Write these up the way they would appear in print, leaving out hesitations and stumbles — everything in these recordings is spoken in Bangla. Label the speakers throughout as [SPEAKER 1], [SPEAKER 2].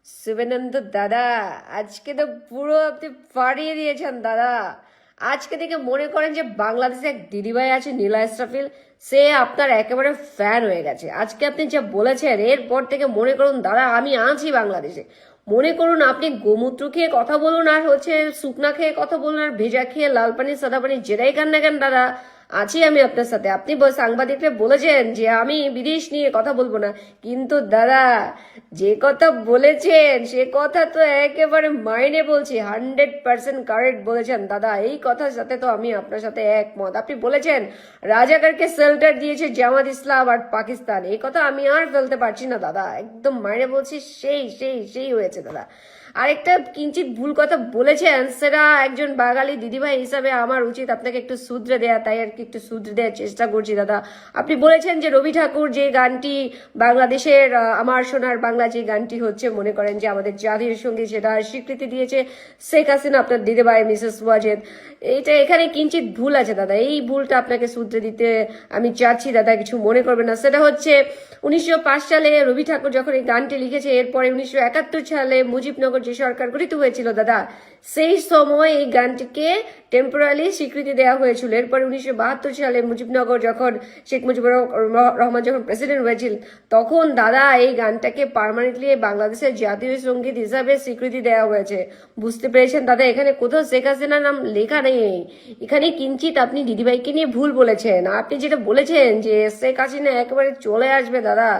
[SPEAKER 1] শুভেন্দু দাদা, আজকে তো পুরো আপনি ফাটিয়ে দিয়েছেন দাদা। আজকে থেকে মনে করেন যে বাংলাদেশে এক দিদিভাই আছে নীলা ইসরাফিল, সে আপনার একেবারে ফ্যান হয়ে গেছে। আজকে আপনি যা বলেছেন এরপর থেকে মনে করুন দাদা আমি আছি বাংলাদেশে। মনে করুন আপনি গোমূত্র খেয়ে কথা বলুন আর শুকনা খেয়ে কথা বলুন আর ভেজা খেয়ে লাল পানি সাদা পানি যেটাই খান না কেন দাদা, আছি আমি আপনার সাথে। আপনি সাংবাদিকরা বলেছেন যে আমি বিদেশ নিয়ে কথা বলবো না, কিন্তু দাদা যে কথা বলেছেন সে কথা তো একেবারে মাইনে বলছি, 100% কারেক্ট বলেছেন দাদা। এই কথার সাথে তো আমি আপনার সাথে একমত। আপনি বলেছেন রাজাকারকে শেল্টার দিয়েছে জামাত ইসলাম আর পাকিস্তান, এই কথা আমি আর ফেলতে পারছি না দাদা, একদম মাইনে বলছি, সেই সেই সেই হয়েছে দাদা। আরেকটা কিঞ্চিত ভুল কথা বলেছেন, সেটা একজন বাঙালি দিদিভাই হিসাবে আমার উচিত আপনাকে একটু শুধরে দেয়া, তাই আর কি একটু শুধরে দেওয়ার চেষ্টা করছি দাদা। আপনি বলেছেন যে রবি ঠাকুর যে গানটি বাংলাদেশের আমার সোনার বাংলা যে গানটি হচ্ছে মনে করেন যে আমাদের জাতীয় সঙ্গীত, সেটা স্বীকৃতি দিয়েছে শেখ হাসিনা আপনার দিদিভাই মিসেস ওয়াজেদ। এইটা এখানে কিঞ্চিত ভুল আছে দাদা, এই ভুলটা আপনাকে শুধরে দিতে আমি চাচ্ছি দাদা, কিছু মনে করবেন না। সেটা হচ্ছে 1905 সালে রবি ঠাকুর যখন এই গানটি লিখেছে, এরপরে 1971 সালে মুজিবনগর যে সরকার গঠিত হয়েছিল দাদা, সেই সময় এই গানটিকে টেম্পোরারি স্বীকৃতি দেওয়া হয়েছিল। এরপরে 1972 সালে মুজিবনগর যখন শেখ মুজিবুর রহমান যখন প্রেসিডেন্ট হয়েছিল, তখন দাদা এই গানটাকে পার্মানেন্টলি বাংলাদেশের জাতীয় সঙ্গীত হিসাবে স্বীকৃতি দেওয়া হয়েছে। বুঝতে পেরেছেন দাদা, এখানে কোথাও শেখ হাসিনার নাম লেখা নেই। এখানে কিঞ্চিত আপনি দিদিভাইকে নিয়ে ভুল বলেছেন। আপনি যেটা বলেছেন যে শেখ হাসিনা একেবারে চলে আসবে দাদা,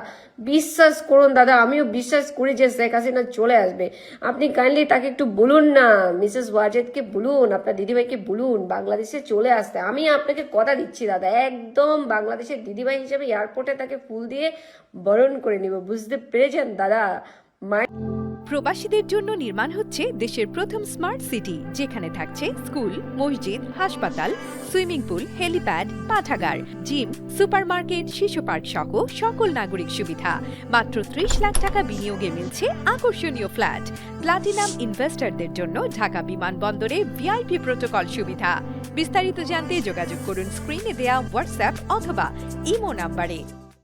[SPEAKER 1] বিশ্বাস করুন দাদা, আমিও বিশ্বাস করি যে শেখ হাসিনা চলে আসবে। আপনি কাইন্ডলি তাকে একটু বলুন না, মিসেস ওয়াজেদকে বলুন, আপনার দিদিভাইকে বলুন বাংলাদেশে চলে আসতে। আমি আপনাকে কথা দিচ্ছি দাদা, একদম বাংলাদেশের দিদিভাই হিসেবে এয়ারপোর্টে তাকে ফুল দিয়ে বরণ করে নিব। বুঝতে পেরেছেন দাদা?
[SPEAKER 2] প্রবাসীদের জন্য নির্মাণ হচ্ছে দেশের প্রথম স্মার্ট সিটি, যেখানে থাকছে স্কুল, মসজিদ, হাসপাতাল, সুইমিং পুল, হেলিপ্যাড, পাঠাগার, জিম, সুপারমার্কেট, শিশু পার্ক সহ সকল নাগরিক সুবিধা। মাত্র 30 লাখ টাকা বিনিয়োগে মিলছে আকর্ষণীয় ফ্ল্যাট। প্লাটিনাম ইনভেস্টরদের জন্য ঢাকা বিমানবন্দরে ভিআইপি প্রোটোকল সুবিধা। বিস্তারিত জানতে যোগাযোগ করুন স্ক্রিনে দেয়া হোয়াটসঅ্যাপ অথবা ইমো নাম্বারে।